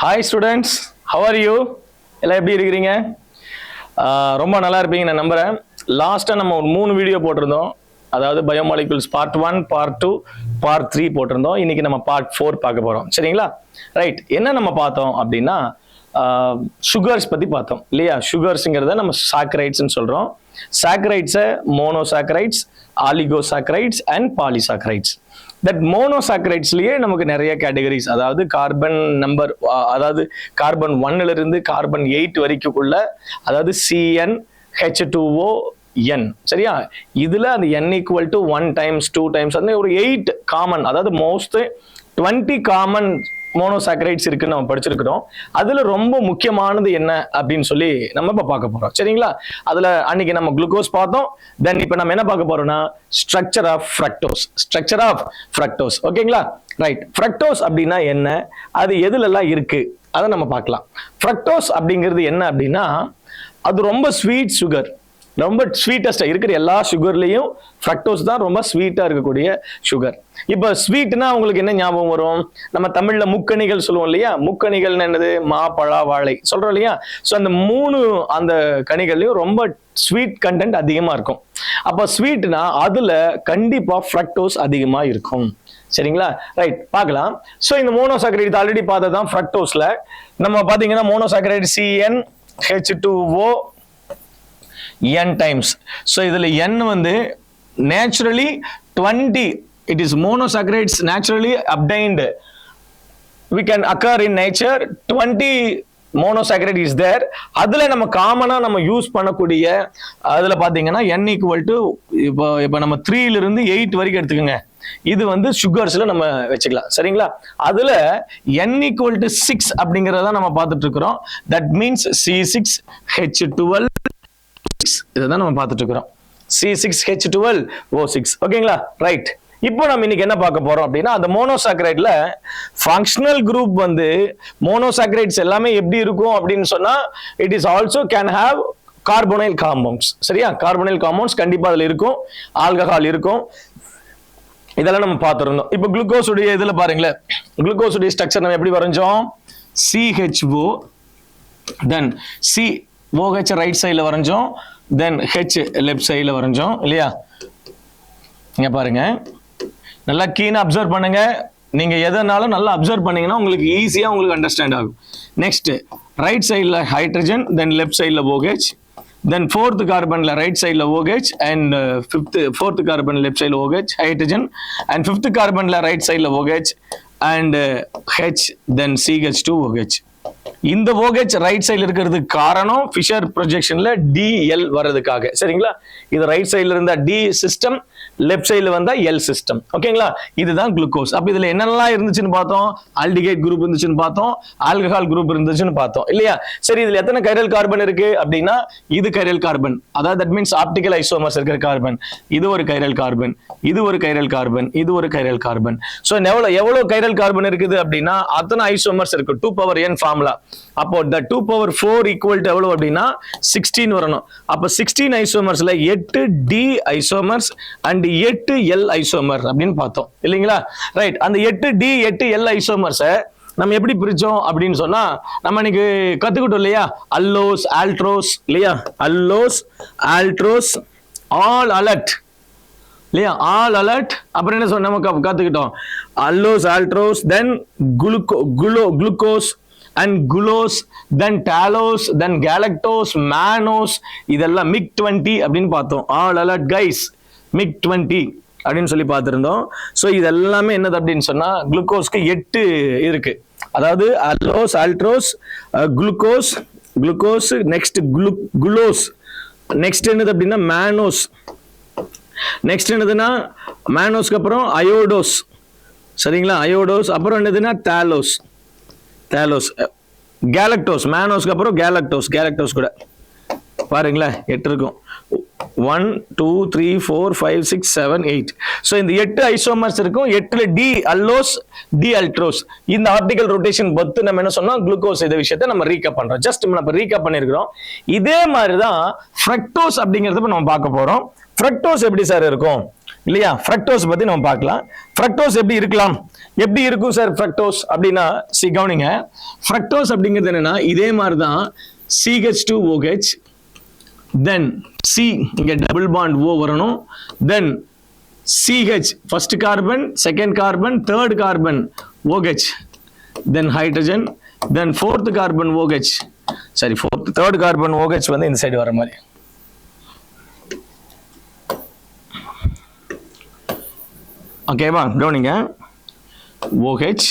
Hi students, how are you? எல்லாம் எப்படி இருக்கிறீங்க? ரொம்ப நல்லா இருப்பீங்க நான் நம்புறேன். லாஸ்ட்டாக நம்ம ஒரு 3 வீடியோ போட்டிருந்தோம். அதாவது பயோமாலிகுல்ஸ் பார்ட் 1, பார்ட் 2, பார்ட் 3 போட்டிருந்தோம். இன்னைக்கு நம்ம பார்ட் 4 பார்க்க போகிறோம். சரிங்களா? ரைட். என்ன நம்ம பார்த்தோம் அப்படின்னா சுகர்ஸ் பற்றி பார்த்தோம் இல்லையா? சுகர்ஸுங்கிறத நம்ம சாக்கரைட்ஸ்ன்னு சொல்கிறோம். சாக்கரைட்ஸை மோனோசாக்கரைட்ஸ், ஆலிகோசாக்கரைட்ஸ் அண்ட் பாலிசாக்கரைட்ஸ். தட் மோனோசாக்கரைட்ஸ்லயே நமக்கு நிறைய கேட்டகரிஸ், அதாவது கார்பன் நம்பர், அதாவது கார்பன் 1ல இருந்து கார்பன் 8 வரைக்குள்ள, அதாவது CN H2O N. சரியா? இதுல அந்த N equal to 1 times 2 times அந்த ஒரு 8 காமன், அதாவது மோஸ்ட் 20 காமன் மோனோசாக்கரைட்ஸ் இருக்குன்னு நம்ம படிச்சிருக்கிறோம். அதுல ரொம்ப முக்கியமானது என்ன அப்படின்னு சொல்லி நம்ம இப்ப பார்க்க போறோம். சரிங்களா? அதுல அன்னைக்கு நம்ம குளுக்கோஸ் பார்த்தோம். தென் இப்ப நம்ம என்ன பார்க்க போறோம்னா structure of fructose. Structure of fructose. ஓகேங்களா? ரைட். ஃப்ரக்டோஸ் அப்படின்னா என்ன, அது எதுல எல்லாம் இருக்கு அதை நம்ம பார்க்கலாம். ஃப்ரக்டோஸ் அப்படிங்கிறது என்ன அப்படின்னா அது ரொம்ப ஸ்வீட் சுகர், ரொம்ப ஸ்வீட்டஸ்டா இருக்கிற எல்லா சுகர்லயும் ஃப்ரக்டோஸ் தான் ரொம்ப ஸ்வீட்டா இருக்கக்கூடிய சுகர். இப்ப ஸ்வீட்னா உங்களுக்கு என்ன ஞாபகம் வரும்? நம்ம தமிழ்ல முக்கணிகள் சொல்லுவோம் இல்லையா? முக்கணிகள் என்னது? மா, பழா, வாழை சொல்றோம் இல்லையா? சோ அந்த 3 அந்த கனிகள்லயும் ரொம்ப ஸ்வீட் கண்டென்ட் அதிகமா இருக்கும். அப்ப ஸ்வீட்னா அதுல கண்டிப்பா ஃப்ரக்டோஸ் அதிகமா இருக்கும். சரிங்களா? ரைட், பார்க்கலாம். சோ இந்த மோனோசாக்கரைட் ஆல்ரெடி பார்த்ததான். ஃப்ரக்டோஸ்ல நம்ம பாத்தீங்கன்னா monosaccharide CN H2O N times. So இதுல N வந்து naturally 20, it is monosaccharides naturally obtained, we can occur in nature. 20 monosaccharide is there. அதுல நம்ம காமனா நம்ம யூஸ் பண்ணக்கூடிய அதுல பாத்தீங்கன்னா N equal to இப்ப நம்ம 3ல இருந்து 8 வரைக்கும் எடுத்துக்கோங்க. இது வந்து சுகர்ஸ்ல நம்ம வச்சுக்கலாம். சரிங்களா? அதுல N equal to 6 அப்படிங்கறத நம்ம பார்த்துட்டு இருக்கிறோம். that means C6H12, இதான் நம்ம பார்த்துட்டு இருக்கிறோம். C6H12O6. ஓகேங்களா? ரைட். இப்போ நம்ம இன்னைக்கு என்ன பார்க்க போறோம் அப்படின்னா அந்த மோனோசாக்கரைட்ல ஃபங்க்ஷனல் குரூப் வந்து மோனோசாக்கரைட்ஸ் எல்லாமே எப்படி இருக்கும் அப்படின்னு சொன்னா it is also can have carbonyl compounds. சரியா? கார்போனைல் காம்பவுண்ட்ஸ் கண்டிப்பா அதுல இருக்கும், ஆல்கஹால் இருக்கும். இதெல்லாம் நம்ம பார்த்துருந்தோம். இப்போ குளுக்கோஸ் உடைய இதுல பாருங்களேன், குளுக்கோஸ் உடைய ஸ்ட்ரக்சர் நம்ம எப்படி வரைஞ்சோம்? CHO, தென் OH ரைட் சைடில் வரைஞ்சோம், தென் H லெஃப்ட் சைடில் வரைஞ்சோம் இல்லையா? இங்க பாருங்க, நல்லா கீனா அப்சர்வ் பண்ணுங்க. நீங்க எதனாலும் நல்லா அப்சர்வ் பண்ணீங்கன்னா உங்களுக்கு ஈஸியா உங்களுக்கு அண்டர்ஸ்டாண்ட் ஆகும். நெக்ஸ்ட் ரைட் சைடில் ஹைட்ரஜன், தென் லெஃப்ட் சைடில் OH, தென் 4th கார்பன்ல ரைட் சைடில் OH and 4th carbon left சைடில் OH ஹைட்ரஜன், அண்ட் 5th கார்பன்ல ரைட் சைடில் OH and H, then CH2OH. இந்த OH ரைட் சைடுல இருக்கிறதுக்கு காரணம் ஃபிஷர் ப்ரொஜெக்ஷன்ல DL வர்றதுக்காக. சரிங்களா? இது ரைட் சைடுல இருந்தா D சிஸ்டம், லெஃப்ட் சைடுல வந்தா L சிஸ்டம். ஓகேங்களா? இதுதான் குளுக்கோஸ். அப்ப இதுல என்னெல்லாம் இருந்துச்சுன்னு பார்த்தோம்? ஆல்டிகைட் குரூப் இருந்துச்சுன்னு பார்த்தோம், ஆல்கஹால் குரூப் இருந்துச்சுன்னு பார்த்தோம் இல்லையா? சரி, இதுல எத்தனை கைரல் கார்பன் இருக்கு அப்படின்னா இது கைரல் கார்பன், அதாவது தட் மீன்ஸ் ஆப்டிகல் ஐசோமர்ஸ் இருக்கிற கார்பன். இது ஒரு கைரல் கார்பன், இது ஒரு கைரல் கார்பன், இது ஒரு கைரல் கார்பன். சோ எவ்வளவு கைரல் கார்பன் இருக்குது அப்படின்னா அத்தனை ஐசோமர்ஸ் இருக்கு. 2n formula. அப்போ the 2^4 equal to எவ்வளவு அப்படின்னா 16 வரணும். அப்ப 16 ஐசோமர்ஸ்ல 8 D isomers and 8 L isomer அப்படின்னு பார்த்தோம் இல்லைங்களா? ரைட். அந்த 8 D 8 L ஐசோமர்ஸ நம்ம எப்படி பிரிச்சோம் அப்படின்னு சொன்னா நம்ம இன்னைக்கு கத்துக்கிட்டோம் இல்லையா? அல்லோஸ், ஆல்ட்ரோஸ் இல்லையா? அல்லோஸ், ஆல்ட்ரோஸ், ஆல் அலர்ட் இல்லையா? All alert. அப்புறம் என்ன சொன்ன நம்ம கத்துக்கிட்டோம்? அல்லோஸ், ஆல்ட்ரோஸ், தென் glucose and glucose, then talose, then galactose, mannose, இதெல்லாம் MiG-20 அப்படின்னு பார்த்தோம். all alert guys, MiG-20 அப்படின்னு சொல்லி பார்த்திருந்தோம். சோ இதெல்லாமே என்னது அப்படின்னு சொன்னா குளுக்கோஸ்க்கு 8 இருக்கு. அதாவது allose, altrose, glucose, next gulose, next என்னது அப்படின்னா மேனோஸ், நெக்ஸ்ட் என்னதுன்னா மேனோஸ்க்கு அப்புறம் அயோடோஸ். சரிங்களா? அயோடோஸ். அப்புறம் என்னதுன்னா தாலோஸ், கேலக்டோஸ். மேனோஸ்க்கு அப்புறம் கேலக்டோஸ் கூட பாருங்களேன் 8 இருக்கும். 1 2 3 4 5 6 7 8. சோ இந்த 8 ஐசோமர்ஸ் இருக்கும். 8ல D அல்லோஸ், D அல்ட்ரோஸ். இந்த ஆப்டிகல் ரொட்டேஷன் பத்து நம்ம என்ன சொன்னோம்? குளுக்கோஸ். இந்த விஷயத்தை நம்ம ரீகேப் பண்றோம். ஜஸ்ட் நம்ம ரீகேப் பண்ணிருக்கிறோம். இதே மாதிரி தான் ஃப்ரக்டோஸ் அப்படிங்கறத நம்ம பார்க்க போறோம். ஃப்ரக்டோஸ் எப்படி சார் இருக்கும்? இல்லையா? ஃப்ரக்டோஸ் பத்தி நம்ம பார்க்கலாம். ஃப்ரக்டோஸ் எப்படி இருக்கலாம், எப்படி இருக்கும் சார் ஃப்ரக்டோஸ் அப்படின்னா, கவனிங்க. ஃப்ரக்டோஸ் அப்படிங்கிறது என்னன்னா இதே மாதிரி தான் CH2OH, தென் C இங்க டபுள் பாண்ட் O வரணும், then CH first carbon, second carbon, third carbon OH, then hydrogen, then fourth carbon OH, சரி தேர்ட் கார்பன் OH வந்து இந்த சைடு வர மாதிரி. ஓகேவா? கவனிங்க. OH,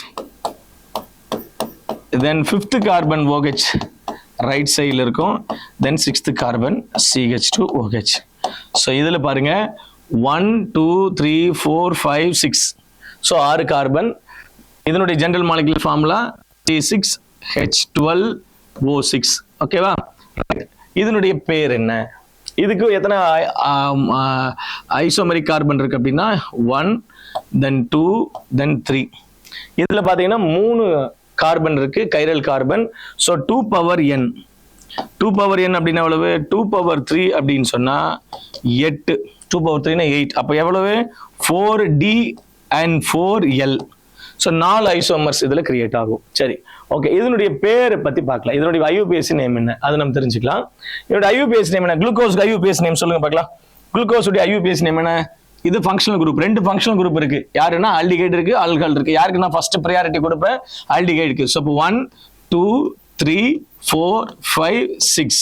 then fifth carbon OH right சைடில் இருக்கும், தென் சிக்ஸ்த் கார்பன் CH2OH. ஸோ இதில் பாருங்க 1 2 3 4 5 6. So 6 carbon. இதனுடைய ஜெனரல் மாலிகுலர் ஃபார்முலா C6H12O6. ஓகேவா? இதனுடைய பேர் என்ன, இதுக்கு எத்தனை ஐசோமெரிக் கார்பன் இருக்கு அப்படின்னா 1, then 2, then 3. இதுல பாத்தீங்கன்னா 3 கார்பன் இருக்கு, chiral carbon. So 2 power n, 2 power n அப்படின்னா எவ்வளவு, 2 பவர் 3 அப்படின்னு சொன்னா 8, 2 பவர் 3 8. அப்போ எவ்வளவு, 4D and 4L. So 4 isomers இதுல கிரியேட் ஆகும். சரி, ஓகே. இதனுடைய பேரை பத்தி பார்க்கலாம். இதனுடைய IUPAC நேம் என்ன, அது நம்ம தெரிஞ்சுக்கலாம். இதோட IUPAC நேம் என்ன, குளுக்கோஸ் IUPAC நேம் சொல்லுங்க பார்க்கலாம். குளுக்கோஸ் உடைய IUPAC நேம் என்ன? இது ஃபங்க்ஷனல் குரூப். 2 ஃபங்க்ஷனல் குரூப் இருக்கு. யாருன்னா ஆல்டிகைட் இருக்கு, ஆல்கஹால் இருக்கு. யாருக்கு நான் ஃபர்ஸ்ட் ப்ரையாரிட்டி கொடுப்பேன், ஆல்டிகைடுக்கு. ஸோ 1 2 3 4 5 6.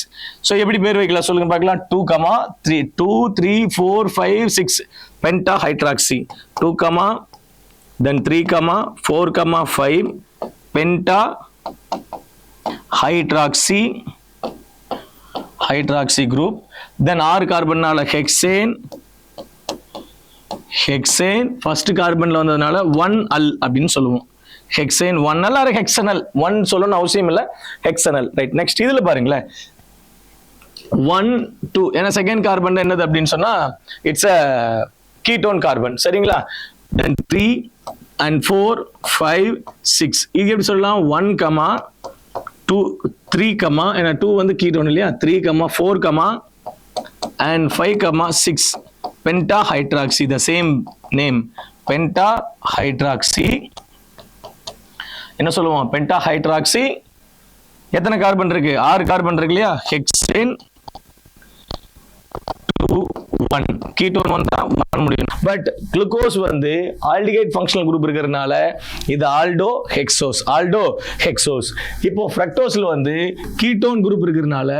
ஸோ எப்படி பேர் வைக்கலாம் சொல்லுங்க பார்க்கலாம். 2, 3 2 3 4 5 6 penta hydroxy. 2, then 3, 4, 5 penta hydroxy group. Then 6 கார்பன்னால ஹெக்சேன் ஃபர்ஸ்ட் கார்பன்ல வந்ததுனால 1Al அப்படின்னு சொல்லுவோம். ஹெக்சேன் 1Al ஆர் ஹெக்சனல், 1 சொல்லணும்னு அவசியம் இல்லை, ஹெக்சனல். ரைட். நெக்ஸ்ட் இதுல பாருங்களேன் 1 2, ஏன்னா செகண்ட் கார்பன் என்னது அப்படின்னு சொன்னா இட்ஸ் அ கீட்டோன் கார்பன். சரிங்களா? then 3 and 4 5 6. இது எப்படி சொல்லலாம், 1, 2 3, ஏன்னா 2 வந்து கீட்டோன் இல்லையா, 3, 4, and 5, 6 pentahydroxy, the same name, pentahydroxy. என்ன சொல்லுவோம், pentahydroxy. எத்தனை கார்பன் இருக்கு, 6 கார்பன் இருக்கு இல்லையா, ஹெக்சேன் 2 1, கீட்டோன் வந்தா 1 முடியும். பட் குளுக்கோஸ் வந்து ஆல்டிகைட் ஃபங்க்ஷனல் குரூப் இருக்கிறதுனால இது ஆல்டோ ஹெக்ஸோஸ். இப்போ ஃப்ரக்டோஸ்ல வந்து கீட்டோன் குரூப் இருக்கிறதுனால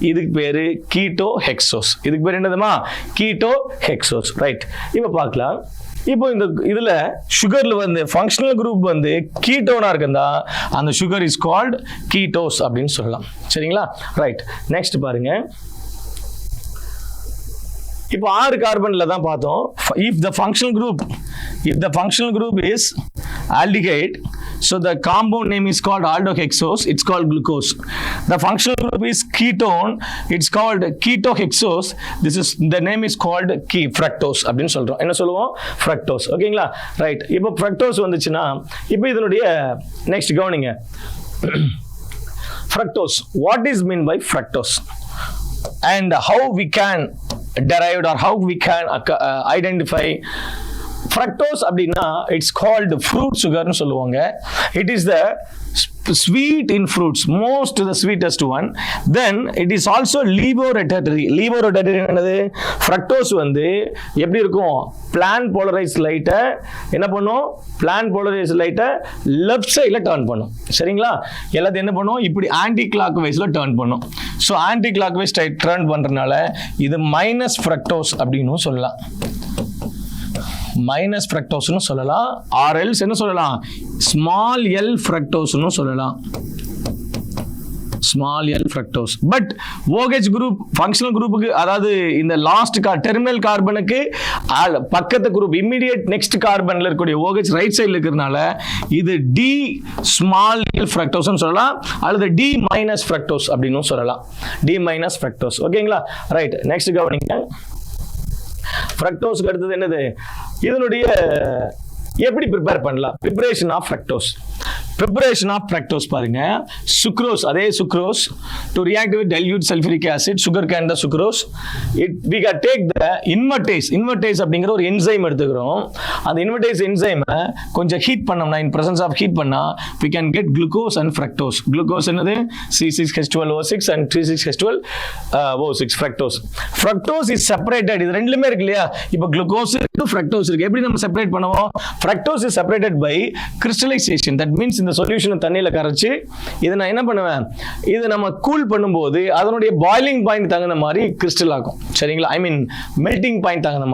இதுக்கு பேரு கீட்டோ ஹெக்ஸோஸ். இதுக்கு பேர் என்னதுமா, கீட்டோ ஹெக்ஸோஸ். ரைட். இப்போ பார்க்கலாம். இப்போ இந்த இதுல சுகர்ல வந்து ஃபங்க்ஷனல் குரூப் வந்து கீட்டோனா இருக்குதா, அந்த சுகர் இஸ் கால்ட் கீட்டோஸ் அப்படின்னு சொல்லலாம். சரிங்களா? ரைட். நெக்ஸ்ட் பாருங்க. இப்போ 6 கார்பன்ல தான் பார்த்தோம். if the functional group is aldehyde, so the compound name is called aldohexose, it's called glucose. The functional group is ketone, it's called ketohexose. The name is called fructose அப்படின்னு சொல்றோம். என்ன சொல்லுவோம், fructose. ஓகேங்களா? Right. இப்போ fructose வந்துச்சுன்னா இப்போ இதனுடைய next கவனிங்க. fructose, what is mean by fructose and how we can derived or how we can identify fructose அப்படின்னா இட்ஸ் கால்டு ஃப்ரூட் சுகர்னு சொல்லுவாங்க. It is the sweet in fruits, most the sweetest one. Then it is also levorotatory என்னது, fructose வந்து எப்படி இருக்கும், plan polarized light என்ன பண்ணும், plan polarized light left sideல turn பண்ணும். சரிங்களா? எல்லாத்தையும் என்ன பண்ணும், இப்படி anti clockwise ல turn பண்ணும். so anti clockwise turn பண்றதுனால இது minus fructose அப்படின்னு சொல்லலாம். மைனஸ் ஃப்ரக்டோஸ்னு சொல்லலாம். ஆர் எல்ஸ் என்ன சொல்லலாம், ஸ்மால் எல் ஃப்ரக்டோஸ்னு சொல்லலாம். Small L fructose. But OH group functional குரூப்புக்கு, அதாவது இந்த லாஸ்ட் டெர்மினல் கார்பனுக்கு பக்கத்து குரூப் இமிடியேட் நெக்ஸ்ட் கார்பன்ல இருக்கக்கூடிய OH ரைட் சைடுல இருக்கிறதுனால இது டி ஸ்மால் எல் ஃப்ரக்டோஸ்னு சொல்லலாம், அல்லது டி மைனஸ் ஃப்ரக்டோஸ் அப்படின்னு சொல்லலாம். D minus fructose. ஓகேங்களா? ரைட். நெக்ஸ்ட் கவனிங்க. ஃப்ரக்டோஸ்க்கு அடுத்தது என்னது, இதனுடைய எப்படி ப்ரிப்பேர் பண்ணலாம், preparation of fructose. preparation of fructose பாருங்க. Sucrose, அதே sucrose to react with dilute sulfuric acid, sugar can the sucrose. We can take the invertase அப்படிங்கிற ஒரு என்சைம் எடுத்துக்கிறோம். அந்த invertase enzyme கொஞ்சம் ஹீட் பண்ணோம்னா, in presence of heat பண்ணா, we can get glucose and fructose. Glucose என்னது? C6H12O6 and C6H12O6 fructose. Fructose is separated. இது ரெண்டுலயுமே இருக்கு இல்லையா? இப்போ glucose இருக்கு, fructose இருக்கு. எப்படி நம்ம செப்பரேட் பண்ணுவோம்? Fructose is separated by crystallization. That means இந்த சொல்யூஷன் தண்ணியில கரைச்சு இதை நான் என்ன பண்ணுவேன், இது நம்ம கூல் பண்ணும்போது அதனுடைய பாயிலிங் பாயிண்ட் தகுந்த மாதிரி கிறிஸ்டல் ஆகும். சரிங்களா? ஐ மீன் மெல்டிங் பாயிண்ட் தகுந்த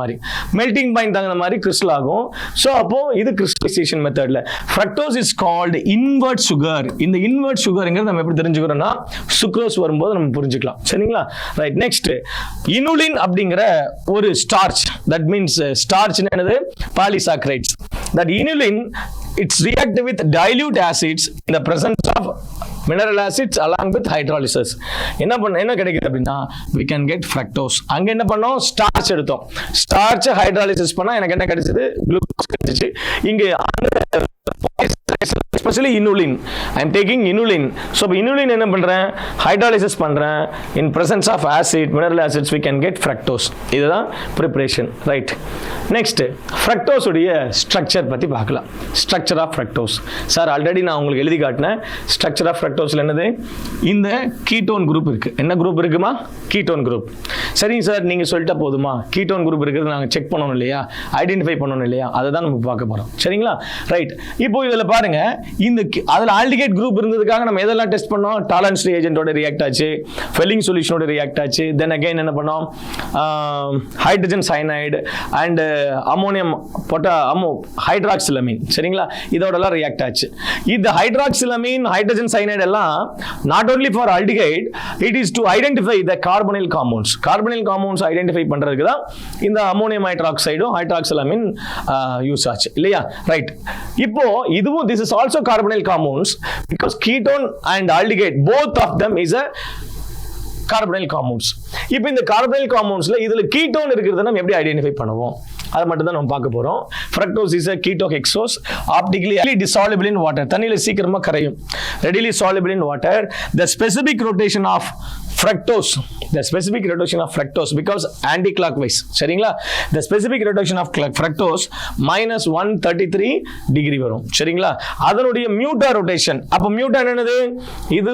மாதிரி கிறிஸ்டல் ஆகும். ஸோ அப்போ இது கிறிஸ்டலைசேஷன் மெத்தட்ல fructose is called invert sugar. இந்த இன்வெர்ட் சுகர்ங்கிறது நம்ம எப்படி தெரிஞ்சுக்கிறோம்னா சுக்ரோஸ் வரும்போது நம்ம புரிஞ்சுக்கலாம். சரிங்களா? ரைட். நெக்ஸ்ட் இனுலின் அப்படிங்கிற ஒரு ஸ்டார்ச். தட் மீன்ஸ் ஸ்டார்ச் என்னது? Polysaccharides. That inulin, it's reacted with dilute acids in the presence of mineral acids along with hydrolysis. என்ன கிடைக்குது அப்படின்னா we can get fructose. அங்க என்ன பண்ணோம்? ஸ்டார்ச் எடுத்தோம். ஸ்டார்ச் ஹைட்ராலிசிஸ் பண்ணா எனக்கு என்ன கிடைச்சது? குளுக்கோஸ் கிடைச்சிச்சு. இங்க especially inulin, I am taking inulin. So inulin என்ன பண்றேன்? ஹைட்ராலிசிஸ் பண்றேன். In presence of acid, mineral acids, we can get fructose. இதுதான் preparation. Right. Next, fructose உடைய ஸ்ட்ரக்சர் பத்தி பார்க்கலாம். Structure of fructose. Sir already நான் உங்களுக்கு எழுதி காட்டினேன். ஸ்ட்ரக்சர் ஆஃப் fructoseல என்னது? இந்த கீட்டோன் குரூப் இருக்கு. என்ன குரூப் இருக்குமா? Ketone group. சரிங்க சார், நீங்க சொல்லிட்டா போதுமா? கீட்டோன் குரூப் இருக்கிறது நாங்கள் செக் பண்ணணும் இல்லையா? ஐடென்டிஃபை பண்ணணும் இல்லையா? அதை தான் நம்ம பார்க்க போறோம். சரிங்களா? ரைட். இப்போ இதில் பாருங்க, இந்த அதில் ஆல்டிகேட் குரூப் இருந்ததுக்காக நம்ம எதெல்லாம் டெஸ்ட் பண்ணோம்? டாலரன்ஸ் ரியேஜென்ட்டோட ரியாக்ட் ஆச்சு, ஃபெல்லிங் சொல்யூஷனோட ரியாக்ட் ஆச்சு, தென் அகைன் என்ன பண்ணோம்? Hydrogen cyanide and ammonium hydroxylamine. சரிங்களா? இதோடலாம் ரியாக்ட் ஆச்சு. இந்த ஹைட்ராக்சிலமீன், ஹைட்ரஜன் சயனைடு எல்லாம் not only for aldehyde, it is to identify the carbonyl compounds. Carbonyl compounds identify பண்றதுக்கு தான் இந்த அமோனியம் ஹைட்ராக்சைடும் ஹைட்ராக்சிலமீன் யூஸ் ஆச்சு இல்லையா? ரைட். இப்போ இதுவும் this is also carbonyl compounds because ketone and aldehyde both of them is a carbonyl compounds. இப்போ இந்த carbonyl compoundsல இதுல ketone இருக்குறத நம்ம எப்படி ஐடென்டிஃபை பண்ணுவோம்? அதை மட்டும் தான் நம்ம பார்க்க போறோம். Fructose is a ketohexose, optically dissolvable in water. தண்ணியில சீக்கிரமா கரையும். Readily soluble in water. The specific rotation of fructose because anti-clockwise. சரிங்களா? The specific rotation of fructose minus 133 degree வரும். சரிங்களா? அதனுடைய மியூட்டா ரொட்டேஷன். அப்ப மியூட்டா என்னது? இது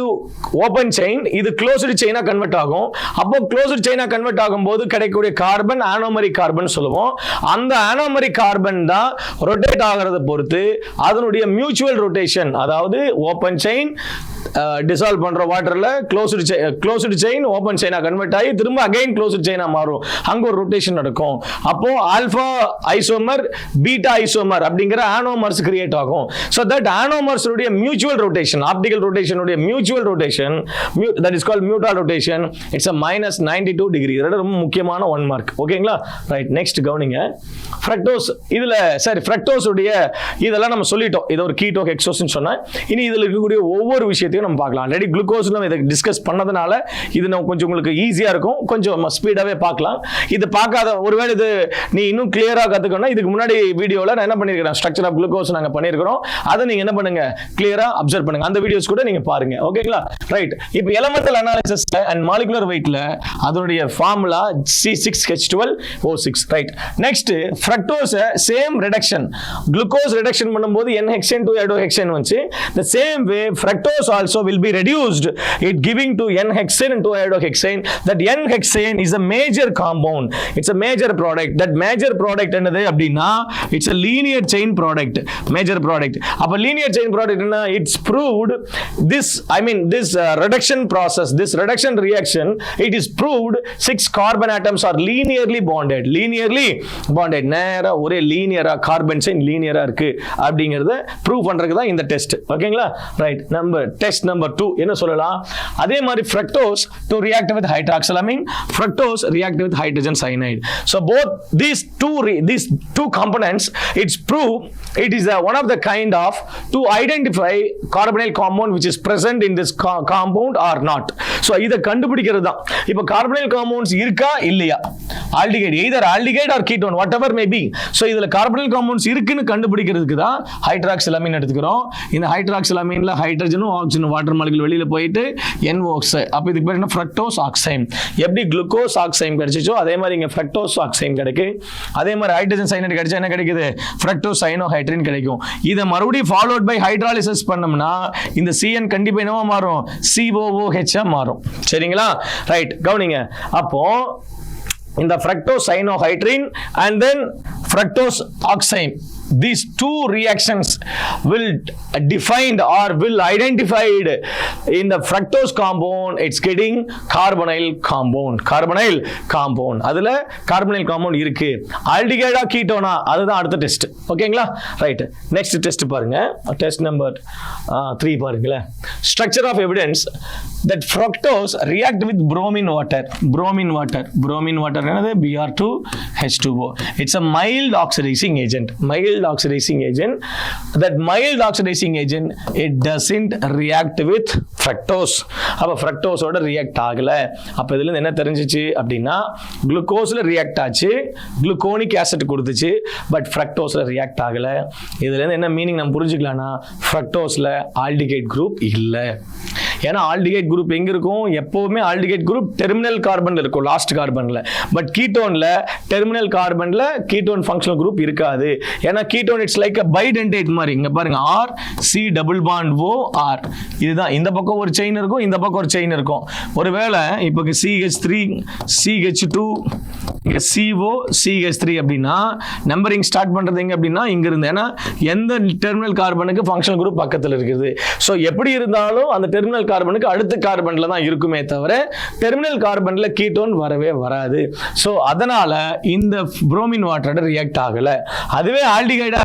ஓபன் செயின், இது க்ளோஸ்டு செயினா கன்வெர்ட் ஆகும். அப்போ க்ளோஸ்டு செயினா கன்வெர்ட் ஆகும்போது கிடைக்கக்கூடிய கார்பன் ஆனோமரிக் கார்பன் சொல்லுவோம். அந்த ஆனோமரிக் கார்பன் தான் ரொட்டேட் ஆகிறத பொறுத்து அதனுடைய மியூச்சுவல் ரொட்டேஷன், அதாவது ஓபன் செயின் டிசால்வ் பண்ற வாட்டர்ல க்ளோஸ்டு செயின் ஓபன் செயினா கன்வெர்ட் ஆகி திரும்ப அகைன் க்ளோஸ்டு செயினா மாறும். அங்க ஒரு ரொட்டேஷன் நடக்கும். அப்போ ஆல்பா ஐசோமர், பீட்டா ஐசோமர் அப்படிங்கிற ஆனோமர்ஸ் கிரியேட் ஆகும். சோ தட் ஆனோமர்ஸ் உடைய மியூச்சுவல் ரொட்டேஷன், ஆப்டிகல் ரொட்டேஷன் உடைய mutual rotation, that is called mutual rotation. It's a minus 92 degree. இது ரொம்ப முக்கியமான 1 மார்க். ஓகேங்களா? ரைட். நெக்ஸ்ட் கவனிங்க. ஃப்ரக்டோஸ் இதுல சரி, ஃப்ரக்டோஸ் உடைய இதெல்லாம் நம்ம சொல்லிட்டோம். இது ஒரு கீட்டோஹெக்சோஸ் னு சொன்னா. இனி இதுல இருக்கக்கூடிய ஒவ்வொரு விஷயத்தையும் நம்ம பார்க்கலாம். ஆல்ரெடி குளுக்கோஸ் நம்ம இத டிஸ்கஸ் பண்ணதனால இது நம்ம கொஞ்சம் உங்களுக்கு ஈஸியா இருக்கும். கொஞ்சம் ஸ்பீடாவே பார்க்கலாம். இது பார்க்காத ஒருவேளை இது நீ இன்னும் கிளியரா கத்துக்கணும். இதுக்கு முன்னாடி வீடியோல நான் என்ன பண்ணிருக்கேன், ஸ்ட்ரக்சர் ஆஃப் குளுக்கோஸ் நாங்க பண்ணிருக்கோம். அதை நீங்க என்ன பண்ணுங்க, கிளியரா அப்சர்வ் பண்ணுங்க. அந்த வீடியோஸ் கூட நீங்க பாருங்க. ஓகேங்களா? ரைட். இப்போ எலிமெண்டல் அனாலிசிஸ் அண்ட் மாலிகுலர் வெயிட்ல அதனுடைய formula C6H12O6. Right. Next fructose same reduction, glucose reduction பண்ணும்போது N-hexane to iodohexane வந்துச்சு. The same way fructose also will be reduced, it giving to N-hexane to iodohexane. That N-hexane is a major compound, it's a major product. That major product என்னது அப்படின்னா it's a linear chain product, major product. அப்ப linear chain product என்ன, it's proved this, I mean this reduction process, this reduction reaction, it is proved 6 carbon atoms are linearly bonded, நேரா ஒரே லீனியரா carbon chain லீனியரா இருக்கு அப்படிங்கறத prove பண்றதுக்கு தான் இந்த test. ஓகேங்களா? ரைட். நம்ம டெஸ்ட் நம்பர் 2 என்ன சொல்லலாம், அதே மாதிரி fructose to react with hydroxylamine, fructose react with hydrogen cyanide. So both these two components, it's prove it is one of the kind of to identify carbonyl compound which is present in this compound or not. So இத கண்டுபிடிக்கிறது தான். இப்போ carbonyl compounds இருக்கா இல்லையா, aldehyde either aldehyde or ketone whatever may be. So இதுல carbonyl compounds இருக்குன்னு கண்டுபிடிக்கிறதுக்கு தான் ஹைட்ராக்சிலமைன் எடுத்துக்கிறோம். இந்த ஹைட்ராக்சிலமைன்ல ஹைட்ரஜனும் ஆக்சிஜனும் வாட்டர் மாலிகுல் வெளியில போயிட்டு NOx, அப்ப இதுக்கு பேர் என்ன, ஃப்ரக்டோஸ் ஆக்சைடு. எப்படி குளுக்கோஸ் ஆக்சைடு கிடைச்சிச்சோ அதே மாதிரி இங்க ஃப்ரக்டோஸ் ஆக்சைடு கிடைக்கும். அதே மாதிரி ஹைட்ரஜன் சைனைடு கிடைச்சா என்ன கிடைக்குது, ஃப்ரக்டோஸ் சைனோஹைட்ரின் கிடைக்கும். இதை மறுபடியும் ஃபாலோட் பை ஹைட்ராலிசிஸ் பண்ணோம்னா இந்த CN கண்டிப்பா என்னவா மாறும், COOH மாறும். சரிங்களா, ரைட், கவனிங்க. அப்போ இந்த fructose cyanohydrin and then fructose oxime, these two reactions will defined or will identified in the fructose compound, it's getting carbonyl compound. அதுல carbonyl compound இருக்கு. aldehyde ketone அதுதான் அடுத்த டெஸ்ட். ஓகேங்களா, ரைட். நெக்ஸ்ட் டெஸ்ட் பாருங்க, test number 3 பாருங்களே. Structure of evidence that fructose react with bromine water என்னது, Br2H2O. it's a mild oxidizing agent. That mild oxidizing agent, it doesn't react with fructose. அப்ப fructose ஓட react ஆகல. அப்ப இதுல இருந்து என்ன தெரிஞ்சிச்சு அப்படின்னா, குளுக்கோஸ்ல ரியாக்ட் ஆச்சு, குளுக்கோனிக் ஆசிட் கொடுத்துச்சு, பட் ஃப்ரக்டோஸ்ல ரியாக்ட் ஆகல. இதுல இருந்து என்ன மீனிங் நம்ம புரிஞ்சுக்கலாம்னா, ஃப்ரக்டோஸ்ல ஆல்டிகைட் குரூப் இல்ல. ஏன்னா ஆல்டிகைட் குரூப் எங்க இருக்கும், எப்பவுமே ஆல்டிகைட் குரூப் டெர்மினல் கார்பன்ல இருக்கும், லாஸ்ட் கார்பன்ல. பட் கீட்டோன்ல டெர்மினல் கார்பன்ல கீட்டோன் ஃபங்க்ஷனல் குரூப் இருக்காது. ஏன்னா கீட்டோன் இட்ஸ் லைக் a bidentate மாதிரி. இங்க பாருங்க, R C double bond O R, இதுதான். இந்த பக்கம் ஒரு செயின் இருக்கும், இந்த பக்கம் ஒரு செயின் இருக்கும். ஒருவேளை இப்போ CH3 CH2 CO CH3 அப்படின்னா நம்பரிங் ஸ்டார்ட் பண்றது எங்க அப்படின்னா இங்க இருந்து. ஏன்னா எந்த டெர்மினல் கார்பனுக்கு ஃபங்க்ஷனல் குரூப் பக்கத்துல இருக்குது. ஸோ எப்படி இருந்தாலும் அந்த டெர்மினல் கார்பனுக்கு அடுத்த கார்பன்ல தான் இருக்குமே தவிர டெர்மினல் கார்பன்ல கீட்டோன் வரவே வராது. ஸோ அதனால இந்த புரோமின் வாட்டரோட ரியாக்ட் ஆகல. அதுவே ஆல்டிகைடா